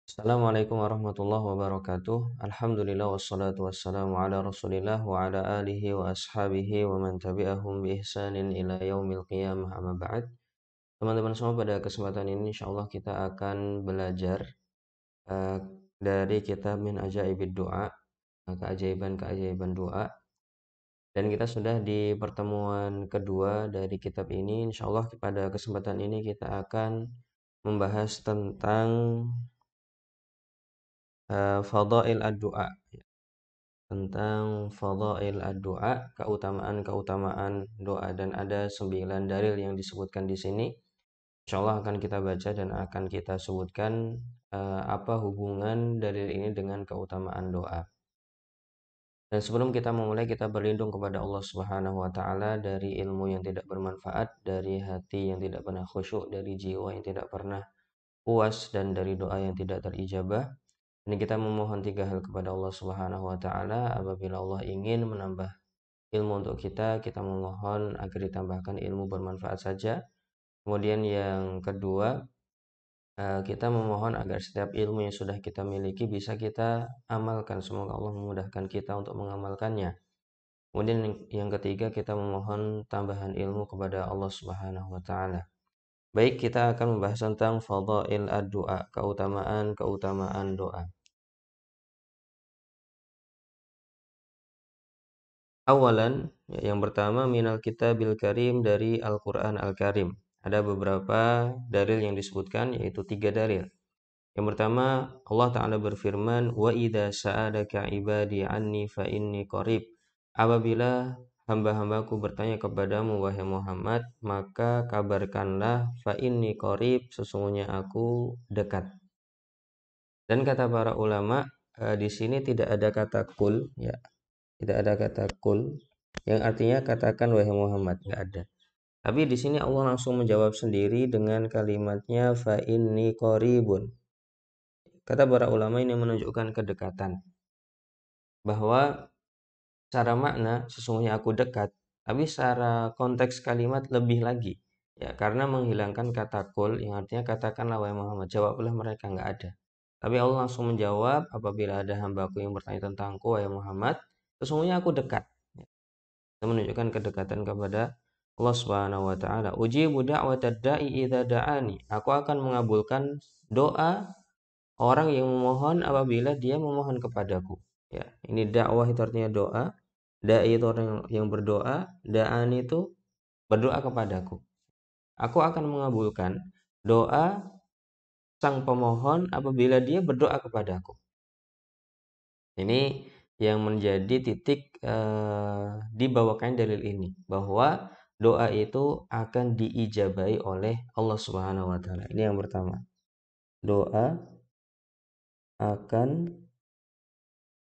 Assalamualaikum warahmatullahi wabarakatuh. Alhamdulillah wassalatu wassalamu ala Rasulillah wa ala alihi wa ashabihi wa man tabi'ahum bi ihsanin ila yaumil qiyamah amma ba'd. Teman-teman semua, pada kesempatan ini insyaallah kita akan belajar eh, dari kitab Min Ajaibid Du'a, keajaiban-keajaiban doa. Dan kita sudah di pertemuan kedua dari kitab ini. Insyaallah pada kesempatan ini kita akan membahas tentang fadail ad-du'a, tentang fadail ad-du'a, keutamaan-keutamaan doa, dan ada 9 dalil yang disebutkan di sini. Insyaallah akan kita baca dan akan kita sebutkan apa hubungan dalil ini dengan keutamaan doa. Dan sebelum kita memulai, kita berlindung kepada Allah Subhanahu wa taala dari ilmu yang tidak bermanfaat, dari hati yang tidak pernah khusyuk, dari jiwa yang tidak pernah puas, dan dari doa yang tidak terijabah. Ini kita memohon 3 hal kepada Allah Subhanahu wa taala. Apabila Allah ingin menambah ilmu untuk kita memohon agar ditambahkan ilmu bermanfaat saja. Kemudian yang kedua, kita memohon agar setiap ilmu yang sudah kita miliki bisa kita amalkan. Semoga Allah memudahkan kita untuk mengamalkannya. Kemudian yang ketiga, kita memohon tambahan ilmu kepada Allah Subhanahu wa taala. Baik, kita akan membahas tentang fadail ad-du'a, keutamaan-keutamaan doa. Awalan, yang pertama, minal kitabil karim, dari Al-Quran Al-Karim. Ada beberapa dalil yang disebutkan, yaitu 3 dalil. Yang pertama, Allah Ta'ala berfirman, wa idza sa'alaka ibadi anni fa inni qarib. Apabila hamba-hambaku bertanya kepadamu, wahai Muhammad, maka kabarkanlah, fa inni qarib, sesungguhnya aku dekat. Dan kata para ulama, di sini tidak ada kata kul, ya, tidak ada kata kul yang artinya katakan wahai Muhammad, nggak ada. Tapi di sini Allah langsung menjawab sendiri dengan kalimatnya fa inni qaribun. Kata para ulama, ini menunjukkan kedekatan, bahwa secara makna sesungguhnya aku dekat, tapi secara konteks kalimat lebih lagi, ya, karena menghilangkan kata kul yang artinya katakanlah wahai Muhammad, jawablah mereka, nggak ada. Tapi Allah langsung menjawab, apabila ada hambaku yang bertanya tentangku wahai Muhammad, sesungguhnya aku dekat. Itu menunjukkan kedekatan kepada Allah Subhanahu wa taala. Ujibu da'watad da'i idza da'ani. Aku akan mengabulkan doa orang yang memohon apabila dia memohon kepadaku. Ya, ini dakwah itu artinya doa. Da'i itu orang yang berdoa, da'ani itu berdoa kepadaku. Aku akan mengabulkan doa sang pemohon apabila dia berdoa kepadaku. Ini yang menjadi titik dibawakan dalil ini, bahwa doa itu akan diijabahi oleh Allah Subhanahu wa taala. Ini yang pertama. Doa akan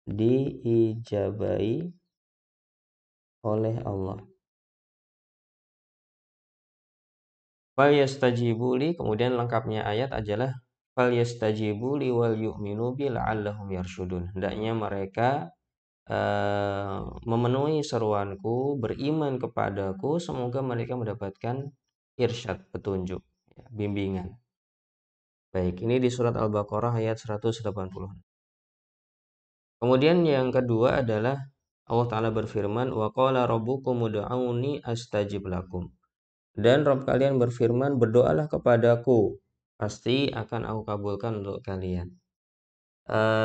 diijabahi oleh Allah. Falyastajibuli, kemudian lengkapnya ayat adalah falyastajibuli wal yu'minu bi la'allahum yarsyudun. Hendaknya mereka memenuhi seruanku, beriman kepadaku, semoga mereka mendapatkan irsyad, petunjuk, ya, bimbingan. Baik, ini di surat Al-Baqarah ayat 180. Kemudian yang kedua adalah Allah Ta'ala berfirman, wa qala rabbukum ud'auni astajib lakum. Dan Rabb kalian berfirman, berdoalah kepadaku, pasti akan aku kabulkan untuk kalian.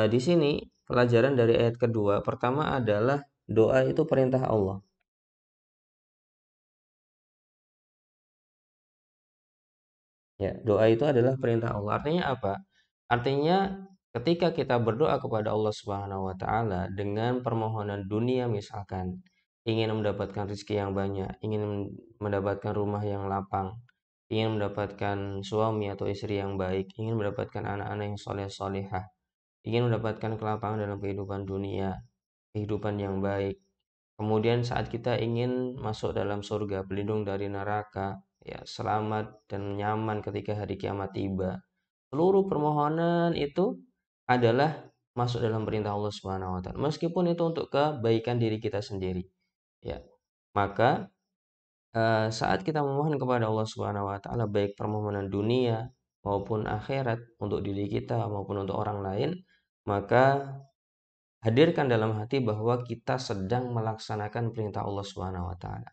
Di sini pelajaran dari ayat kedua, pertama adalah doa itu perintah Allah. Ya, doa itu adalah perintah Allah. Artinya apa? Artinya ketika kita berdoa kepada Allah Subhanahu wa taala dengan permohonan dunia, misalkan ingin mendapatkan rezeki yang banyak, ingin mendapatkan rumah yang lapang, ingin mendapatkan suami atau istri yang baik, ingin mendapatkan anak-anak yang soleh-solehah, ingin mendapatkan kelapangan dalam kehidupan dunia, kehidupan yang baik. Kemudian saat kita ingin masuk dalam surga, berlindung dari neraka, ya, selamat dan nyaman ketika hari kiamat tiba. Seluruh permohonan itu adalah masuk dalam perintah Allah Subhanahu wa taala. Meskipun itu untuk kebaikan diri kita sendiri. Ya. Maka saat kita memohon kepada Allah Subhanahu wa taala, baik permohonan dunia maupun akhirat, untuk diri kita maupun untuk orang lain, maka hadirkan dalam hati bahwa kita sedang melaksanakan perintah Allah Subhanahu wa taala.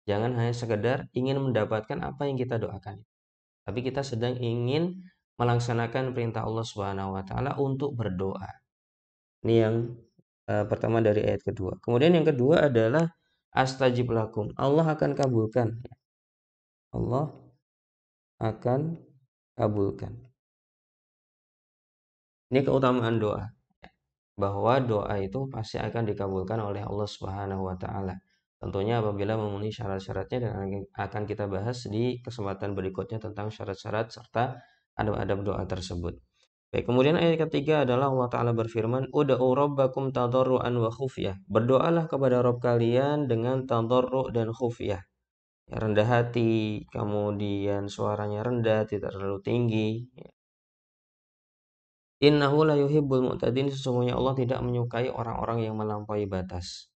Jangan hanya sekedar ingin mendapatkan apa yang kita doakan, tapi kita sedang ingin melaksanakan perintah Allah Subhanahu wa taala untuk berdoa. Ini yang pertama dari ayat kedua. Kemudian yang kedua adalah astajib lakum. Allah akan kabulkan. Allah akan kabulkan. Ini keutamaan doa, bahwa doa itu pasti akan dikabulkan oleh Allah Subhanahu wa taala. Tentunya apabila memenuhi syarat-syaratnya, dan akan kita bahas di kesempatan berikutnya tentang syarat-syarat serta adab-adab doa tersebut. Baik, kemudian ayat ketiga adalah Allah Ta'ala berfirman, Uda'u rabbakum tadarru'an wa khufyah. Berdoalah kepada Rabb kalian dengan tadarru' dan khufyah. Ya, rendah hati, kemudian suaranya rendah, tidak terlalu tinggi. Innahu la yuhibbul mu'tadin. Sesungguhnya Allah tidak menyukai orang-orang yang melampaui batas.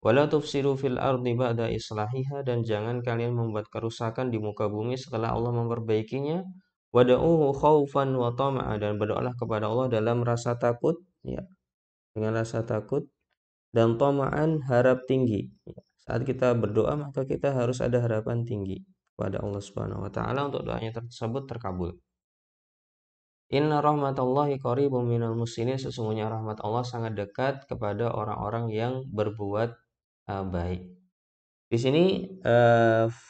Wala tufsidu fil ardi ba'da islahiha. Dan jangan kalian membuat kerusakan di muka bumi setelah Allah memperbaikinya. Wada'uhu khawfan wa tama'a. Dan berdoalah kepada Allah dalam rasa takut, ya, dengan rasa takut, dan tama'an, harap tinggi. Ya, saat kita berdoa maka kita harus ada harapan tinggi kepada Allah Subhanahu wa taala untuk doanya tersebut terkabul. Inna rahmatallahi qaribum minal muslimin. Sesungguhnya rahmat Allah sangat dekat kepada orang-orang yang berbuat baik. Di sini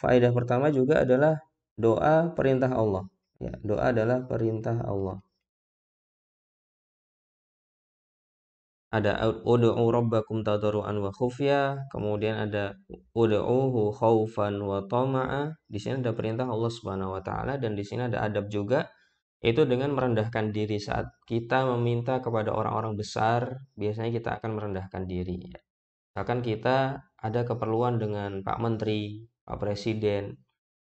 faedah pertama juga adalah doa perintah Allah. Ya, doa adalah perintah Allah. Ada ud'u rabbakum tadarruan wa khufya, kemudian ada ud'uhu khaufan wa tama'a. Di sini ada perintah Allah Subhanahu wa taala, dan di sini ada adab juga, itu dengan merendahkan diri. Saat kita meminta kepada orang-orang besar, biasanya kita akan merendahkan diri. Bahkan kita ada keperluan dengan Pak Menteri, Pak Presiden,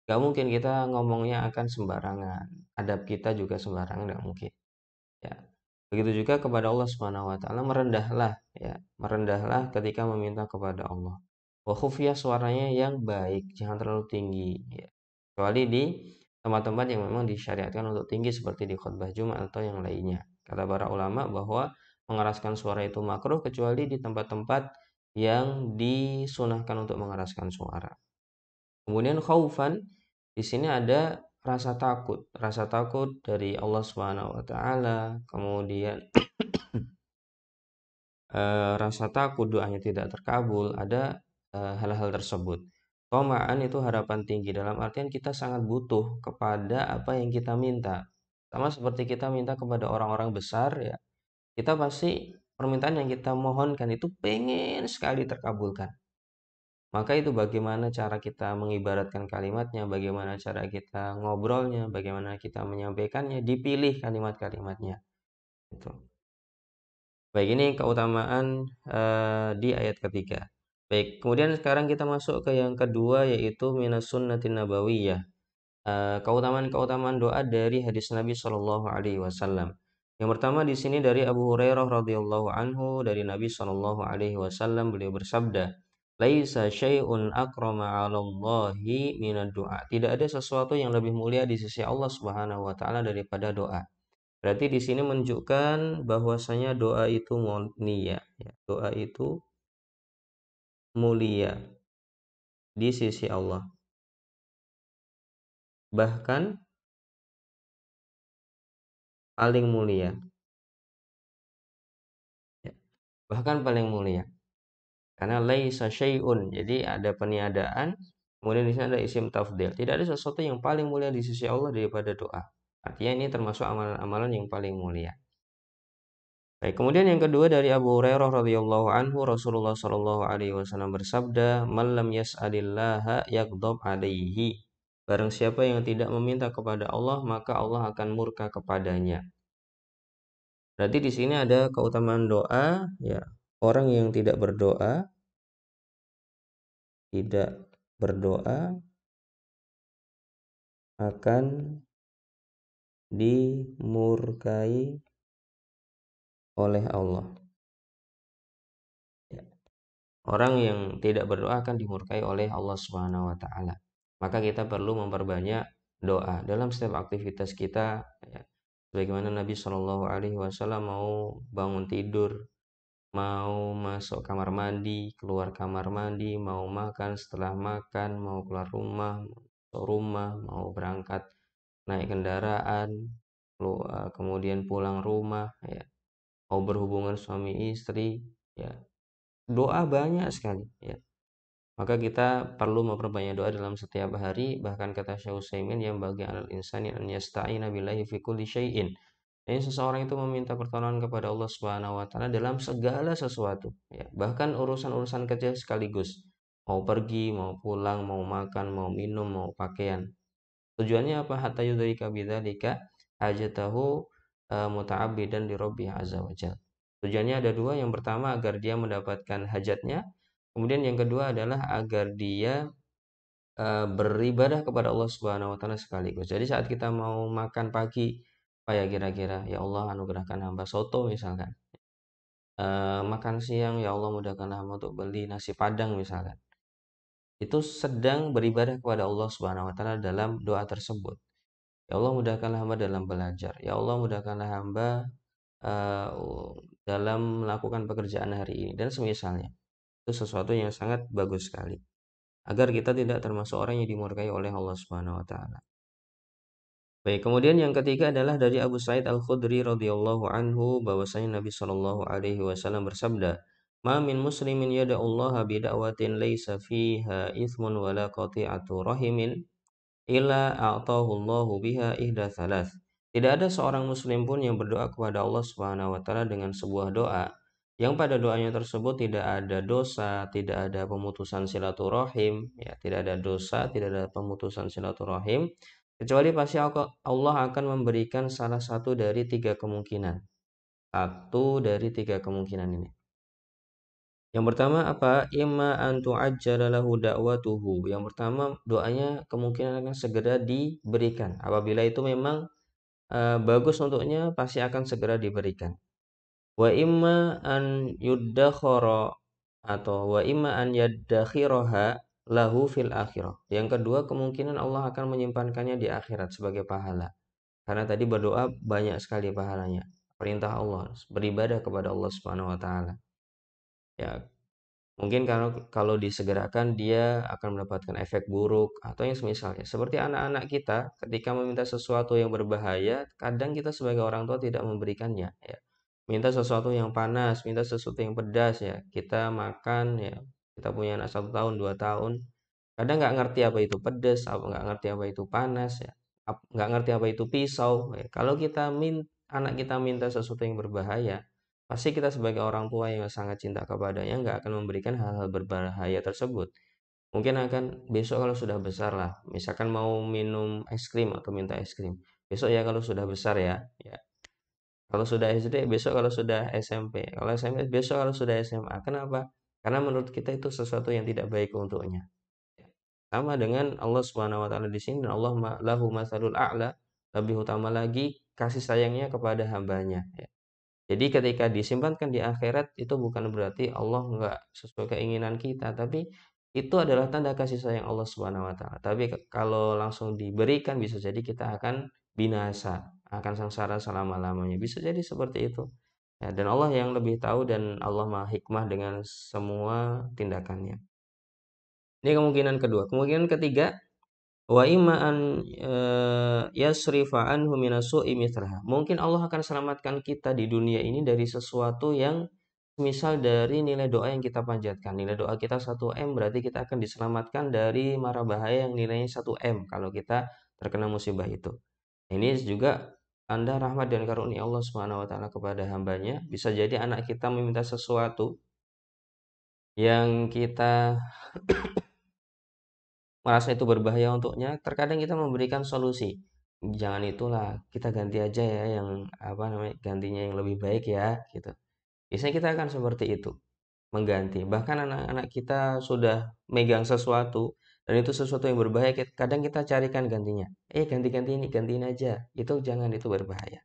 gak mungkin kita ngomongnya akan sembarangan. Adab kita juga sembarangan, gak mungkin. Ya. Begitu juga kepada Allah Subhanahu wa taala, merendahlah, ya, merendahlah ketika meminta kepada Allah. Wa khufiyah, suaranya yang baik, jangan terlalu tinggi, ya. Kecuali di tempat-tempat yang memang disyariatkan untuk tinggi seperti di khutbah Jumat atau yang lainnya. Kata para ulama bahwa mengeraskan suara itu makruh kecuali di tempat-tempat yang disunahkan untuk mengeraskan suara. Kemudian khaufan, di sini ada rasa takut dari Allah Subhanahu wa taala, kemudian rasa takut doanya tidak terkabul, ada hal-hal tersebut. Toma'an itu harapan tinggi, dalam artian kita sangat butuh kepada apa yang kita minta. Sama seperti kita minta kepada orang-orang besar, ya, kita pasti permintaan yang kita mohonkan itu pengen sekali terkabulkan. Maka itu bagaimana cara kita mengibaratkan kalimatnya, bagaimana cara kita ngobrolnya, bagaimana kita menyampaikannya, dipilih kalimat-kalimatnya. Itu. Baik, ini keutamaan di ayat ketiga. Baik, kemudian sekarang kita masuk ke yang kedua, yaitu minas sunnatin nabawiyah. Keutamaan-keutamaan doa dari hadis Nabi Shallallahu Alaihi Wasallam. Yang pertama di sini dari Abu Hurairah radhiyallahu anhu, dari Nabi Shallallahu Alaihi Wasallam, beliau bersabda, "Laisa syai'un akrama 'ala Allahi minad du'a." Tidak ada sesuatu yang lebih mulia di sisi Allah Subhanahu wa taala daripada doa. Berarti di sini menunjukkan bahwasanya doa itu mulia, ya. Doa itu mulia di sisi Allah. Bahkan paling mulia, ya. Bahkan paling mulia. Karena laisa syai'un, jadi ada peniadaan, kemudian di sini ada isim tafdil. Tidak ada sesuatu yang paling mulia di sisi Allah daripada doa. Artinya ini termasuk amalan-amalan yang paling mulia. Baik, kemudian yang kedua dari Abu Hurairah radhiyallahu anhu, Rasulullah shallallahu alaihi wasallam bersabda, "Man lam yas'alillaha yaghdab alaihi." Barang siapa yang tidak meminta kepada Allah, maka Allah akan murka kepadanya. Berarti di sini ada keutamaan doa, ya. Orang yang tidak berdoa akan dimurkai oleh Allah. Ya. Orang yang tidak berdoa akan dimurkai oleh Allah Subhanahu wa taala. Maka kita perlu memperbanyak doa dalam setiap aktivitas kita, ya. Sebagaimana Nabi Shallallahu Alaihi Wasallam mau bangun tidur, mau masuk kamar mandi, keluar kamar mandi, mau makan, setelah makan, mau keluar rumah, masuk rumah, mau berangkat naik kendaraan, kemudian pulang rumah, ya, mau berhubungan suami istri, ya, doa banyak sekali, ya. Maka kita perlu memperbanyak doa dalam setiap hari, bahkan kata Syekh Utsaimin yang bagi alal insani an yasta'ina billahi fi kulli syai'in. Jadi seseorang itu meminta pertolongan kepada Allah Subhanahu wa taala dalam segala sesuatu, ya. Bahkan urusan-urusan kecil sekaligus. Mau pergi, mau pulang, mau makan, mau minum, mau pakaian. Tujuannya apa? Hatta yudrika bidzalika hajatahu muta'abbidan li rabbih azza wajalla. Tujuannya ada dua. Yang pertama agar dia mendapatkan hajatnya. Kemudian yang kedua adalah agar dia beribadah kepada Allah Subhanahu wa taala sekaligus. Jadi saat kita mau makan pagi, apa ya kira-kira? Ya Allah anugerahkan hamba soto misalkan. Makan siang, ya Allah mudahkanlah hamba untuk beli nasi Padang misalkan. Itu sedang beribadah kepada Allah Subhanahu wa taala dalam doa tersebut. Ya Allah mudahkanlah hamba dalam belajar. Ya Allah mudahkanlah hamba eh, dalam melakukan pekerjaan hari ini dan semisalnya. Itu sesuatu yang sangat bagus sekali. Agar kita tidak termasuk orang yang dimurkai oleh Allah Subhanahu wa taala. Baik, kemudian yang ketiga adalah dari Abu Sa'id Al-Khudri radhiyallahu anhu bahwasanya Nabi Shallallahu alaihi wasallam bersabda, "Ma min muslimin yad'ullaha bida'watin laisa fiha ithmun wala qati'atu rahimin illa a'tahu Allahu biha ihda thalath." Tidak ada seorang muslim pun yang berdoa kepada Allah Subhanahu wa taala dengan sebuah doa yang pada doanya tersebut tidak ada dosa, tidak ada pemutusan silaturahim, ya, tidak ada dosa, tidak ada pemutusan silaturahim, kecuali pasti Allah akan memberikan salah satu dari tiga kemungkinan. Satu dari tiga kemungkinan ini. Yang pertama apa? Imma an tu'ajjala lahu da'watuhu. Yang pertama doanya kemungkinan akan segera diberikan. Apabila itu memang bagus untuknya pasti akan segera diberikan. Wa imma an yuddakhara atau wa imma an yaddakhiraha lahu fil akhirah. Yang kedua kemungkinan Allah akan menyimpankannya di akhirat sebagai pahala. Karena tadi berdoa banyak sekali pahalanya. Perintah Allah beribadah kepada Allah Subhanahu wa taala. Ya, mungkin kalau kalau disegerakan dia akan mendapatkan efek buruk atau yang semisalnya. Seperti anak-anak kita ketika meminta sesuatu yang berbahaya, kadang kita sebagai orang tua tidak memberikannya, ya. Minta sesuatu yang panas, minta sesuatu yang pedas, ya. Kita makan, ya. Kita punya anak 1 tahun, 2 tahun, kadang nggak ngerti apa itu pedas, nggak ngerti apa itu panas, ya. Nggak ngerti apa itu pisau, ya. Kalau anak kita minta sesuatu yang berbahaya, pasti kita sebagai orang tua yang sangat cinta kepadanya nggak akan memberikan hal-hal berbahaya tersebut. Mungkin akan besok kalau sudah besar lah, misalkan mau minum es krim atau minta es krim. Besok ya kalau sudah besar ya, ya. Kalau sudah SD, besok kalau sudah SMP. Kalau SMP, besok kalau sudah SMA. Kenapa? Karena menurut kita itu sesuatu yang tidak baik untuknya. Sama dengan Allah Subhanahu wa taala di sini, dan Allah lahu masalul a'la, lebih utama lagi kasih sayangnya kepada hambanya, ya. Jadi ketika disimpankan di akhirat itu bukan berarti Allah nggak sesuai keinginan kita, tapi itu adalah tanda kasih sayang Allah Subhanahu wa taala. Tapi kalau langsung diberikan bisa jadi kita akan binasa, akan sengsara selama-lamanya. Bisa jadi seperti itu. Ya, dan Allah yang lebih tahu dan Allah Maha hikmah dengan semua tindakannya. Ini kemungkinan kedua. Kemungkinan ketiga, wa imma an yasrifa anhu minasu'i mithlaha. Mungkin Allah akan selamatkan kita di dunia ini dari sesuatu yang misal dari nilai doa yang kita panjatkan. Nilai doa kita 1 M berarti kita akan diselamatkan dari mara bahaya yang nilainya 1 M kalau kita terkena musibah itu. Ini juga tanda rahmat dan karunia Allah Subhanahu wa taala kepada hambanya. Bisa jadi anak kita meminta sesuatu yang kita merasa itu berbahaya untuknya, terkadang kita memberikan solusi. Jangan itulah, kita ganti aja ya yang apa namanya, gantinya yang lebih baik ya, gitu. Biasanya kita akan seperti itu, mengganti. Bahkan anak-anak kita sudah megang sesuatu dan itu sesuatu yang berbahaya, kadang kita carikan gantinya. Ganti-ganti ini, gantiin aja. Itu jangan, itu berbahaya.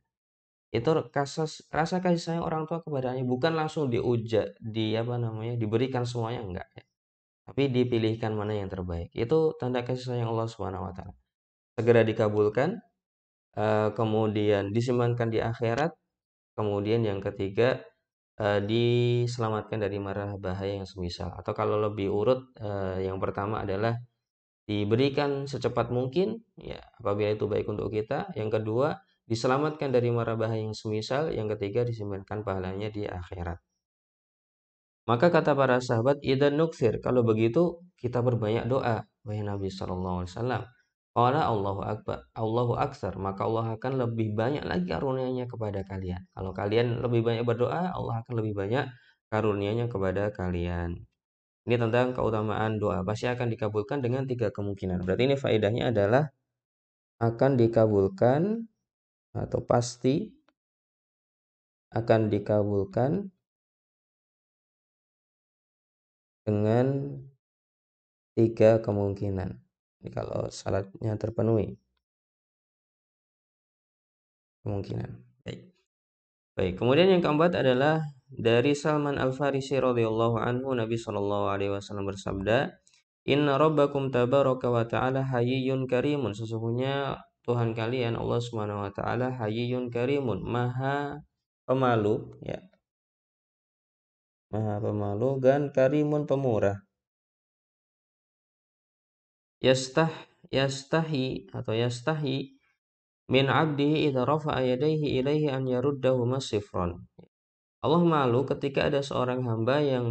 Itu rasa kasih sayang orang tua kepadanya bukan langsung apa namanya, diberikan semuanya, enggak. Tapi dipilihkan mana yang terbaik. Itu tanda kasih sayang Allah Subhanahu wa taala. segera dikabulkan, kemudian disimpankan di akhirat, kemudian yang ketiga diselamatkan dari mara bahaya yang semisal. Atau kalau lebih urut, yang pertama adalah diberikan secepat mungkin, ya apabila itu baik untuk kita. Yang kedua, diselamatkan dari mara bahaya yang semisal. Yang ketiga, disimpankan pahalanya di akhirat. Maka kata para sahabat, idan nukfir, kalau begitu kita berbanyak doa, wahai Nabi Shallallahu Alaihi Wasallam. Qala Allahu Akbar, Allahu Aksar, maka Allah akan lebih banyak lagi karunia-Nya kepada kalian. Kalau kalian lebih banyak berdoa, Allah akan lebih banyak karunia-Nya kepada kalian. Ini tentang keutamaan doa. Pasti akan dikabulkan dengan tiga kemungkinan. Berarti ini faedahnya adalah akan dikabulkan atau pasti akan dikabulkan dengan tiga kemungkinan. Ini kalau syaratnya terpenuhi, kemungkinan. Baik. Baik. Kemudian yang keempat adalah dari Salman Al-Farisi radhiyallahu anhu, Nabi Shallallahu alaihi wasallam bersabda, "Inna rabbakum tabaraka wa ta'ala hayyun karimun." Sesungguhnya Tuhan kalian Allah Subhanahu wa taala hayyun karimun, Maha pemalu, ya. Maha pemalu dan karimun pemurah. Yastahi atau yastahi min 'abdihi idza rafa'a yadayhi ilaihi an yaruddahuma sifran. Allah malu ketika ada seorang hamba yang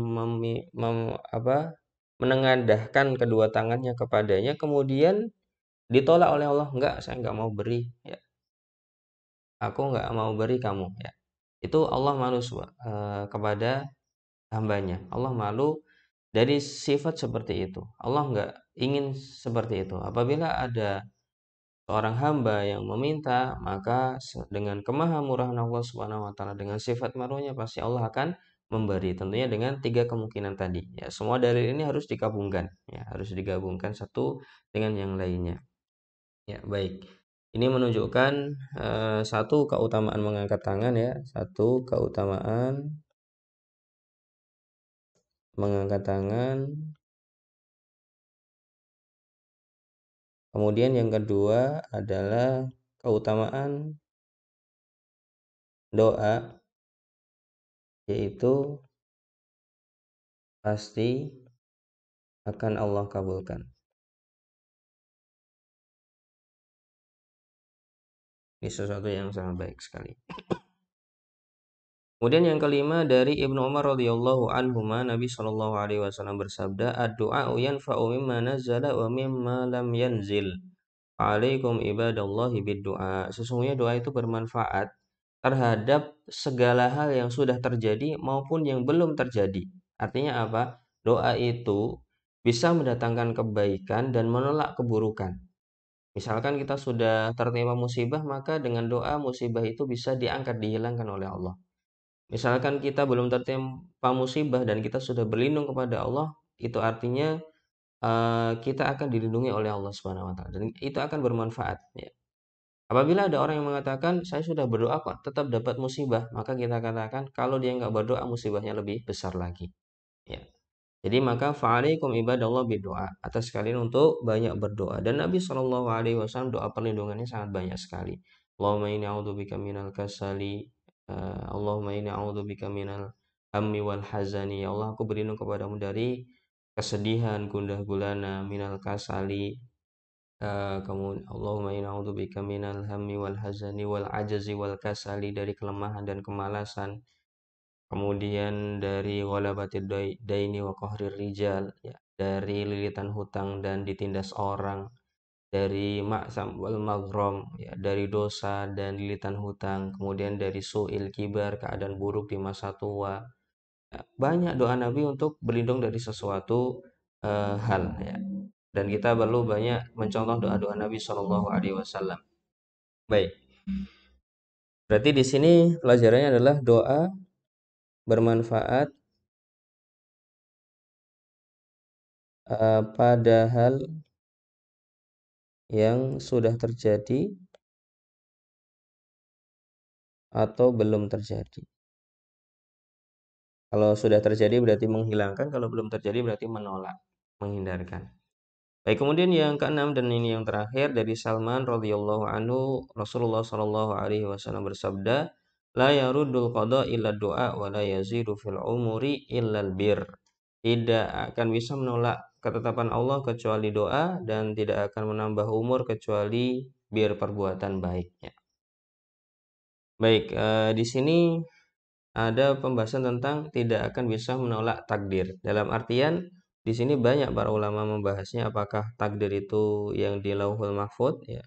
menengadahkan kedua tangannya kepadanya, kemudian ditolak oleh Allah. Enggak, saya enggak mau beri, ya. Aku enggak mau beri kamu, ya. Itu Allah malu kepada hambanya. Allah malu dari sifat seperti itu. Allah enggak ingin seperti itu. Apabila ada seorang hamba yang meminta, maka dengan kemahamurahan Allah Subhanahu wa taala, dengan sifat malunya, pasti Allah akan memberi. Tentunya dengan tiga kemungkinan tadi. Ya, semua dalil ini harus digabungkan, ya, harus digabungkan satu dengan yang lainnya. Ya, baik. Ini menunjukkan satu keutamaan mengangkat tangan, ya, satu keutamaan mengangkat tangan. Kemudian yang kedua adalah keutamaan doa, yaitu pasti akan Allah kabulkan. Ini sesuatu yang sangat baik sekali. Kemudian yang kelima dari Ibnu Umar radhiyallahu anhuma, Nabi Shallallahu alaihi wasallam bersabda, "Ad-du'a yanfa'u mimma nazzala wa mimma lam yanzil. Alaikum ibadallahi bid-du'a." Sesungguhnya doa itu bermanfaat terhadap segala hal yang sudah terjadi maupun yang belum terjadi. Artinya apa? Doa itu bisa mendatangkan kebaikan dan menolak keburukan. Misalkan kita sudah tertimpa musibah, maka dengan doa musibah itu bisa diangkat, dihilangkan oleh Allah. Misalkan kita belum tertimpa musibah dan kita sudah berlindung kepada Allah, itu artinya kita akan dilindungi oleh Allah Subhanahu wa taala dan itu akan bermanfaat, ya. Apabila ada orang yang mengatakan, "Saya sudah berdoa kok tetap dapat musibah," maka kita katakan kalau dia nggak berdoa musibahnya lebih besar lagi, ya. Jadi maka fa'alaikum ibadallah bidoa, atas kalian untuk banyak berdoa. Dan Nabi Shallallahu alaihi wasallam doa perlindungannya sangat banyak sekali. Allahumma inni a'udzubika minal kasali, Allahumma inni a'udzubika minal hammi wal hazani. Ya Allah, aku berlindung kepadamu dari kesedihan, gundah gulana, minal kasali. Kemudian Allahumma inni a'udzubika minal hammi wal hazani wal ajazi wal kasali, dari kelemahan dan kemalasan. Kemudian dari ghalabatid daini wa qahrir rijal, ya, dari lilitan hutang dan ditindas orang, dari ma'sam wal maghram, ya, dari dosa dan lilitan hutang, kemudian dari su'il kibar, keadaan buruk di masa tua. Ya, banyak doa Nabi untuk berlindung dari sesuatu hal, ya. Dan kita perlu banyak mencontoh doa-doa Nabi Shallallahu alaihi wasallam. Baik. Berarti di sini pelajarannya adalah doa bermanfaat pada hal yang sudah terjadi atau belum terjadi. Kalau sudah terjadi berarti menghilangkan, kalau belum terjadi berarti menolak, menghindarkan. Baik, kemudian yang keenam dan ini yang terakhir dari Salman radhiyallahu anhu, Rasulullah shallallahu alaihi wasallam bersabda, "La yaruddul qada illa du'a wa la yazidu fil umuri illa bir." Tidak akan bisa menolak ketetapan Allah kecuali doa dan tidak akan menambah umur kecuali perbuatan baiknya. Baik, di sini ada pembahasan tentang tidak akan bisa menolak takdir. Dalam artian di sini banyak para ulama membahasnya apakah takdir itu yang di Lauhul Mahfuz ya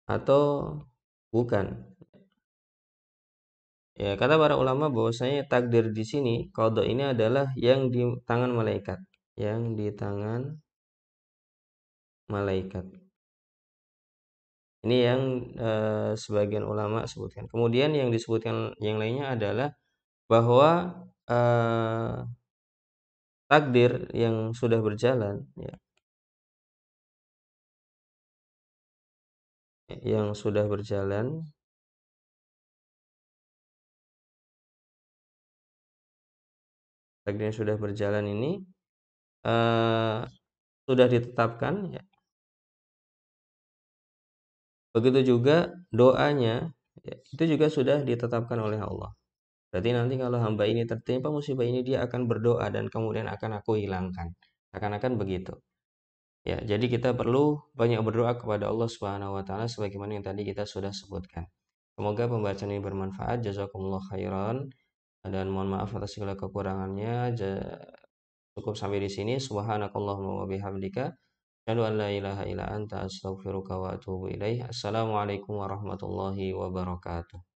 atau bukan. Ya, kata para ulama bahwasanya takdir di sini qada ini adalah yang di tangan malaikat, yang di tangan malaikat. Ini yang sebagian ulama sebutkan. Kemudian yang disebutkan yang lainnya adalah bahwa takdir yang sudah berjalan ya, yang sudah berjalan, takdir yang sudah berjalan ini eh, sudah ditetapkan ya. Begitu juga doanya ya, itu juga sudah ditetapkan oleh Allah. Berarti nanti kalau hamba ini tertimpa musibah ini dia akan berdoa dan kemudian akan aku hilangkan. Akan begitu. Ya, jadi kita perlu banyak berdoa kepada Allah Subhanahu wa taala sebagaimana yang tadi kita sudah sebutkan. Semoga pembahasan ini bermanfaat. Jazakumullah khairan dan mohon maaf atas segala kekurangannya. Cukup sampai di sini. Subhanakallahumma wa bihamdika asyhadu an la ilaha illa anta astaghfiruka wa atubu ilaih. Assalamualaikum warahmatullahi wabarakatuh.